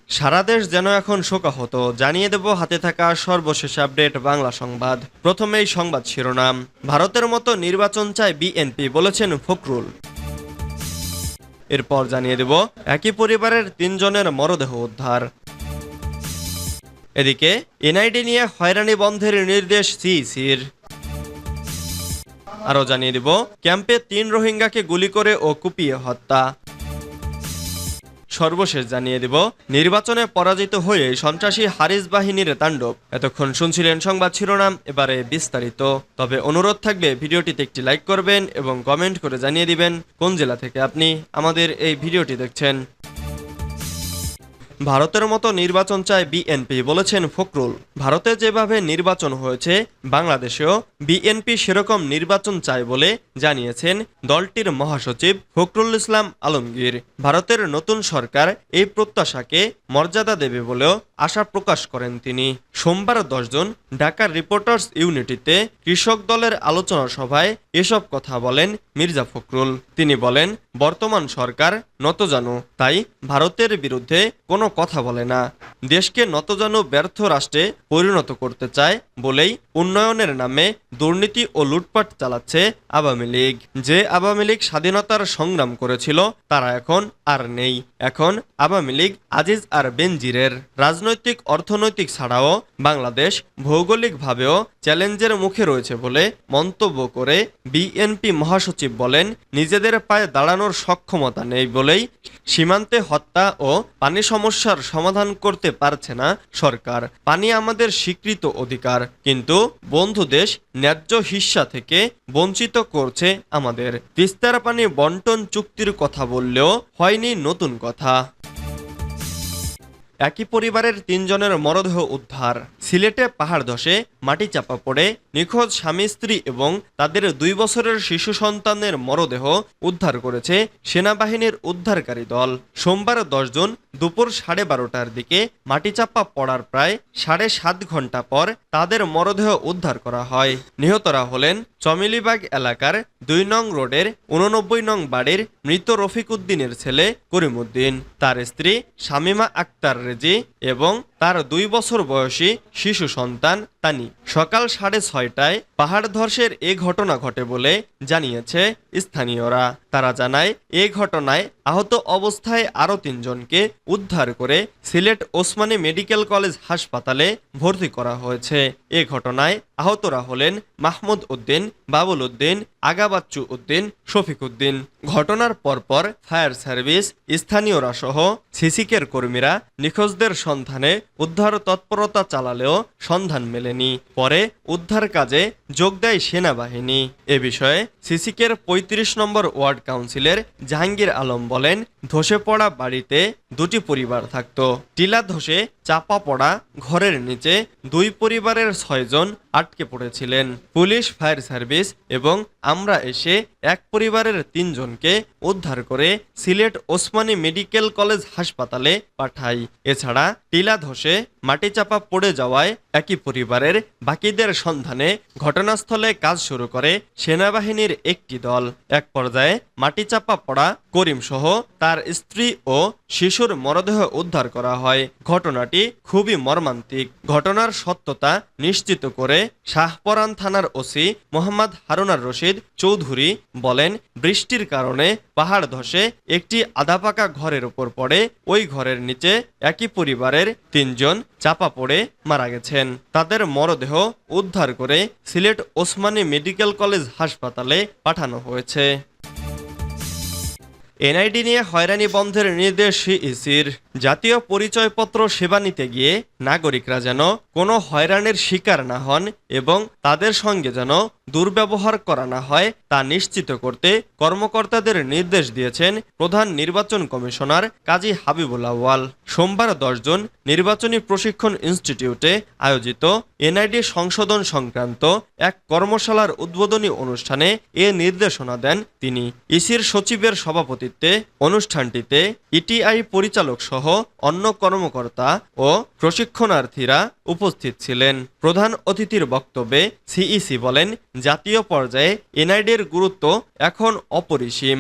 সারা দেশ যেন এখন শোকাহত, জানিয়ে দেব হাতে থাকা সর্বশেষ আপডেট বাংলা সংবাদ। প্রথমেই সংবাদ শিরোনাম। ভারতের মতো নির্বাচন চায় বিএনপি, বলেছেন ফখরুল। এরপর জানিয়ে দেব একই পরিবারের ৩ জনের মরদেহ উদ্ধার। এদিকে এনআইডি নিয়ে হয়রানি বন্ধের নির্দেশ সিইসির। আরও জানিয়ে দেব ক্যাম্পে ৩ রোহিঙ্গাকে গুলি করে ও কুপিয়ে হত্যা। সর্বশেষ জানিয়ে দেব নির্বাচনে পরাজিত হয়ে সন্ত্রাসী হারিস বাহিনীর তাণ্ডব। এতক্ষণ শুনছিলেন সংবাদ শিরোনাম, এবারে বিস্তারিত। তবে অনুরোধ থাকবে ভিডিওটিতে একটি লাইক করবেন এবং কমেন্ট করে জানিয়ে দিবেন কোন জেলা থেকে আপনি আমাদের এই ভিডিওটি দেখছেন। ভারতের মতো নির্বাচন চায় বিএনপি, বলেছেন ফখরুল। ভারতে যেভাবে নির্বাচন হয়েছে বাংলাদেশেও বিএনপি সেরকম নির্বাচন চায় বলে জানিয়েছেন দলটির মহাসচিব ফখরুল ইসলাম আলমগীর। ভারতের নতুন সরকার এই প্রত্যাশাকে মর্যাদা দেবে বলেও আশা প্রকাশ করেন তিনি। সোমবার 10 জুন ঢাকার রিপোর্টার্স ইউনিটিতে কৃষক দলের আলোচনা সভায় এসব কথা বলেন মির্জা ফখরুল। তিনি বলেন, বর্তমান সরকার নতজানু, তাই ভারতের বিরুদ্ধে কোনো কথা বলে না। দেশকে নতজানু ব্যর্থ রাষ্ট্রে পরিণত করতে চায় বলেই উন্নয়নের নামে দুর্নীতি ও লুটপাট চালাচ্ছে আওয়ামী লীগ। যে আওয়ামী লীগ স্বাধীনতার সংগ্রাম করেছিল তারা এখন আর নেই। এখন আওয়ামী লীগ আজিজ আর বেনজিরের। রাজনৈতিক অর্থনৈতিক ছাড়াও বাংলাদেশ ভৌগোলিকভাবেও চ্যালেঞ্জের মুখে রয়েছে বলে মন্তব্য করে বিএনপি মহাসচিব বলেন, নিজেদের পায়ে দাঁড়ানোর সক্ষমতা নেই বলেই সীমান্তে হত্যা ও পানি সমস্যার সমাধান করতে পারছে না সরকার। পানি আমাদের স্বীকৃত অধিকার, কিন্তু বন্ধু দেশ ন্যায্য হিস্সা থেকে বঞ্চিত করছে আমাদের। তিস্তার পানি বন্টন চুক্তির কথা বললেও হয়নি নতুন কথা। একই পরিবারের ৩ জনের মরদেহ উদ্ধার। সিলেটে পাহাড় ধসে মাটি চাপা পড়ে নিখোঁজ স্বামী স্ত্রী এবং তাদের 2 বছরের শিশু সন্তানের মরদেহ উদ্ধার করেছে সেনাবাহিনীর উদ্ধারকারী দল। সোমবার 10 জুন দুপুর 12:30টার দিকে মাটি চাপা পড়ার প্রায় 7.5 ঘন্টা পর তাদের মরদেহ উদ্ধার করা হয়। নিহতরা হলেন চমেলিবাগ এলাকার 2 নং রোডের 89 নং বাড়ির মৃত রফিক উদ্দিনের ছেলে করিম উদ্দিন, তার স্ত্রী শামিমা আক্তার রেজি এবং তার 2 বছর বয়সী শিশু সন্তান তানি। সকাল 6:30টায় পাহাড় ধসের এ ঘটনা ঘটে বলে জানিয়েছে স্থানীয়রা। তারা জানায়, এ ঘটনায় আহত অবস্থায় আরও 3 জনকে উদ্ধার করে সিলেট ওসমানী মেডিকেল কলেজ হাসপাতালে ভর্তি করা হয়েছে। এ ঘটনায় আহতরা হলেন মাহমুদ উদ্দিন, বাবুল উদ্দিন, আগাবাচ্চু উদ্দিন, শফিক উদ্দিন। ঘটনার পরপর ফায়ার সার্ভিস, স্থানীয়রা সহ সিসিকের কর্মীরা নিখোঁজদের সন্ধানে উদ্ধার তৎপরতা চালালেও সন্ধান মেলেনি। পরে উদ্ধার কাজে যোগ দেয় সেনাবাহিনী। এ বিষয়ে সিসিকের 35 নম্বর ওয়ার্ড কাউন্সিলর জাহাঙ্গীর আলম বলেন, ধসে পড়া বাড়িতে 2টি পরিবার থাকত। টিলা ধসে চাপা পড়া ঘরের নিচে 2 পরিবারের 6 জন আটকে পড়েছিলেন। পুলিশ, ফায়ার সার্ভিস এবং আমরা এসে এক পরিবারের 3 জনকে উদ্ধার করে সিলেট ওসমানী মেডিকেল কলেজ হাসপাতালে পাঠাই। এছাড়া টিলা ধসে মাটি চাপা পড়ে যাওয়ায় একই পরিবারের বাকিদের সন্ধানে ঘটনাস্থলে কাজ শুরু করে সেনাবাহিনীর একটি দল। এক পর্যায়ে মাটি চাপা পড়া করিম সহ তার স্ত্রী ও শিশুর মরদেহ উদ্ধার করা হয়। ঘটনাটি খুবই মর্মান্তিক। ঘটনার সত্যতা নিশ্চিত করে শাহপরান থানার ওসি মোহাম্মদ হারুনার রশিদ চৌধুরী বলেন, বৃষ্টির কারণে পাহাড় ধসে একটি আধাপাকা ঘরের উপর পড়ে ওই ঘরের নিচে একই পরিবারের 3 জন চাপা পড়ে মারা গেছেন। তাদের মরদেহ উদ্ধার করে সিলেট ওসমানী মেডিকেল কলেজ হাসপাতালে পাঠানো হয়েছে। এনআইডি নিয়ে হয়রানি বন্ধের নির্দেশ সিইসির। জাতীয় পরিচয়পত্র সেবা নিতে গিয়ে নাগরিকরা যেন কোনো হয়রানির শিকার না হন এবং তাদের সঙ্গে যেন দুর্ব্যবহার করা না হয় তা নিশ্চিত করতে কর্মকর্তাদের নির্দেশ দিয়েছেন প্রধান নির্বাচন কমিশনার কাজী হাবিবুল আউয়াল। সোমবার 10 জুন নির্বাচনী প্রশিক্ষণ ইনস্টিটিউটে আয়োজিত এনআইডি সংশোধন সংক্রান্ত এক কর্মশালার উদ্বোধনী অনুষ্ঠানে এ নির্দেশনা দেন তিনি। ইসির সচিবের সভাপতিত্বে অনুষ্ঠানটিতে ইটিআই পরিচালক সহ অন্য কর্মকর্তা ও প্রশিক্ষণার্থীরা উপস্থিত ছিলেন। প্রধান অতিথির বক্তব্যে সিইসি বলেন, জাতীয় পর্যায়ে এনআইডির গুরুত্ব এখন অপরিসীম।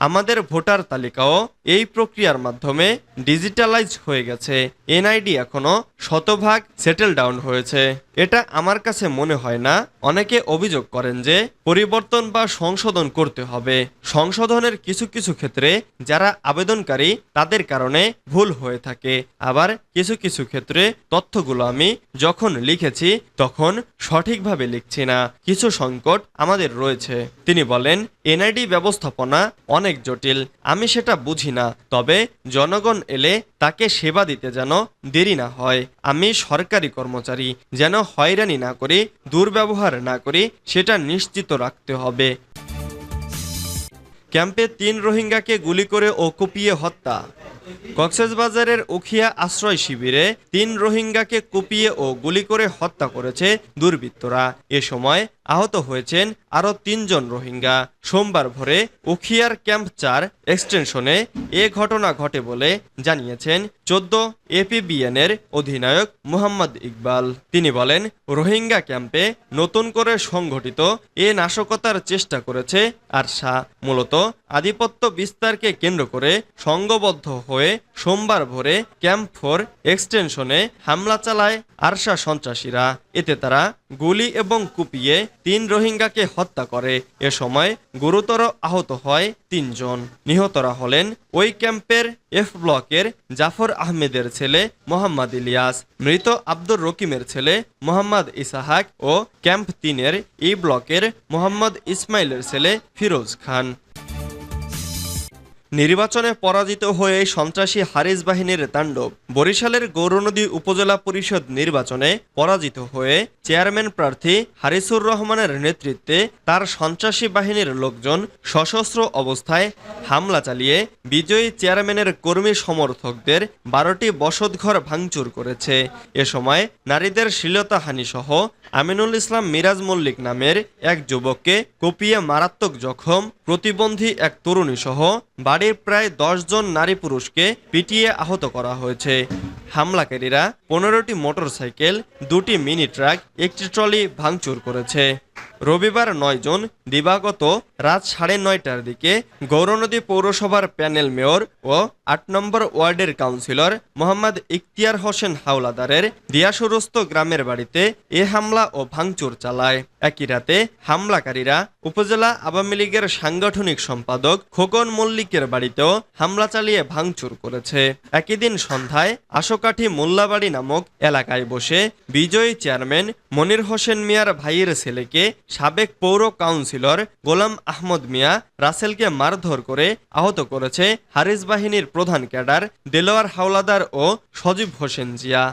আমাদের ভোটার তালিকাও এই প্রক্রিয়ার মাধ্যমে ডিজিটালাইজ হয়ে গেছে। এনআইডি এখনো শতভাগ সেটেল ডাউন হয়েছে। এটা আমার কাছে মনে হয় না। অনেকে অভিযোগ করেন যে পরিবর্তন বা সংশোধন করতে হবে। সংশোধনের কিছু কিছু ক্ষেত্রে যারা আবেদনকারী তাদের কারণে ভুল হয়ে থাকে, আবার কিছু কিছু ক্ষেত্রে তথ্যগুলো আমি যখন লিখেছি তখন সঠিকভাবে লিখছি না। কিছু সংকট আমাদের রয়েছে। তিনি বলেন, এনআইডি ব্যবস্থাপনা অনেক জটিল। আমি সেটা বুঝি না, তবে জনগণ এলে তাকে সেবা দিতে যেন দেরি না হয়। আমি সরকারি কর্মচারী, যেন হয়রানি না করি, দুর্ব্যবহার না করি, সেটা নিশ্চিত রাখতে হবে। ক্যাম্পে ৩ রোহিঙ্গাকে গুলি করে ও কুপিয়ে হত্যা। কক্সবাজারের উখিয়া আশ্রয় শিবিরে ৩ রোহিঙ্গাকে কুপিয়ে ও গুলি করে হত্যা করেছে দুর্বৃত্তরা। এ সময় আহত হয়েছেন আরও ৩ জন রোহিঙ্গা। সোমবার ভোরে উখিয়ার ক্যাম্প ৪ এক্সটেনশনে এ ঘটনা ঘটে বলে জানিয়েছেন ১৪ এপিবিএনের অধিনায়ক মুহাম্মদ ইকবাল। তিনি বলেন, রোহিঙ্গা ক্যাম্পে নতুন করে সংগঠিত এ নাশকতার চেষ্টা করেছে আরশা। মূলত আধিপত্য বিস্তারকে কেন্দ্র করে সংঘবদ্ধ হয়ে সোমবার ভোরে ক্যাম্প ৪ এক্সটেনশনে হামলা চালায় আরশা সন্ত্রাসীরা। এতে তারা গুলি এবং কুপিয়ে ৩ রোহিঙ্গাকে হত্যা করে। এ সময় গুরুতর আহত হয় ৩ জন। নিহতরা হলেন ওই ক্যাম্পের এফ ব্লকের জাফর আহমেদের ছেলে মোহাম্মদ ইলিয়াস, মৃত আব্দুর রকিমের ছেলে মোহাম্মদ ইসাহাক ও ক্যাম্প ৩-এর ই ব্লকের মোহাম্মদ ইসমাইলের ছেলে ফিরোজ খান। নির্বাচনে পরাজিত হয়ে সন্ত্রাসী হারিস বাহিনীর তাণ্ডব। বরিশালের গৌরনদী উপজেলা পরিষদ নির্বাচনে পরাজিত হয়ে চেয়ারম্যান প্রার্থী হারিসুর রহমানের নেতৃত্বে তার সন্ত্রাসী বাহিনীর লোকজন সশস্ত্র অবস্থায় হামলা চালিয়ে বিজয়ী চেয়ারম্যানের কর্মী সমর্থকদের ১২টি বসতঘর ভাঙচুর করেছে। এ সময় নারীদের শ্লীলতাহানি সহ আমিনুল ইসলাম মিরাজ মল্লিক নামের এক যুবককে কুপিয়ে মারাত্মক জখম, প্রতিবন্ধী এক তরুণী সহ বাড়ির প্রায় ১০ জন নারী পুরুষকে পিটিয়ে আহত করা হয়েছে। হামলাকারীরা ১৫টি মোটরসাইকেল, ২টি মিনি ট্রাক, একটি ট্রলি ভাঙচুর করেছে। রবিবার ৯ জুন দিবাগত রাত ৯:৩০টার দিকে গৌরনদী পৌরসভার প্যানেল মেয়র ও ৮ নম্বর ওয়ার্ডের কাউন্সিলর মোহাম্মদ ইখতিয়ার হোসেন হাওলাদারের দিয়াসুরস্ত গ্রামের বাড়িতে এ হামলা ও ভাঙচুর চালায়। একই রাতে হামলাকারীরা উপজেলা আওয়ামী লীগের সাংগঠনিক সম্পাদক খোকন মল্লিকের বাড়িতেও হামলা চালিয়ে ভাঙচুর করেছে। একই দিন সন্ধ্যায় আশোকাঠি মোল্লাবাড়ি নামক এলাকায় বসে বিজয়ী চেয়ারম্যান মনির হোসেন মিয়ার ভাইয়ের ছেলেকে সাবেক পৌর কাউন্সিলর গোলাম আহমদ মিয়া রাসেলকে মারধর করে আহত করেছে হারিস বাহিনীর প্রধান ক্যাডার দেলোয়ার হাওলাদার ও সজীব হোসেন জিয়া।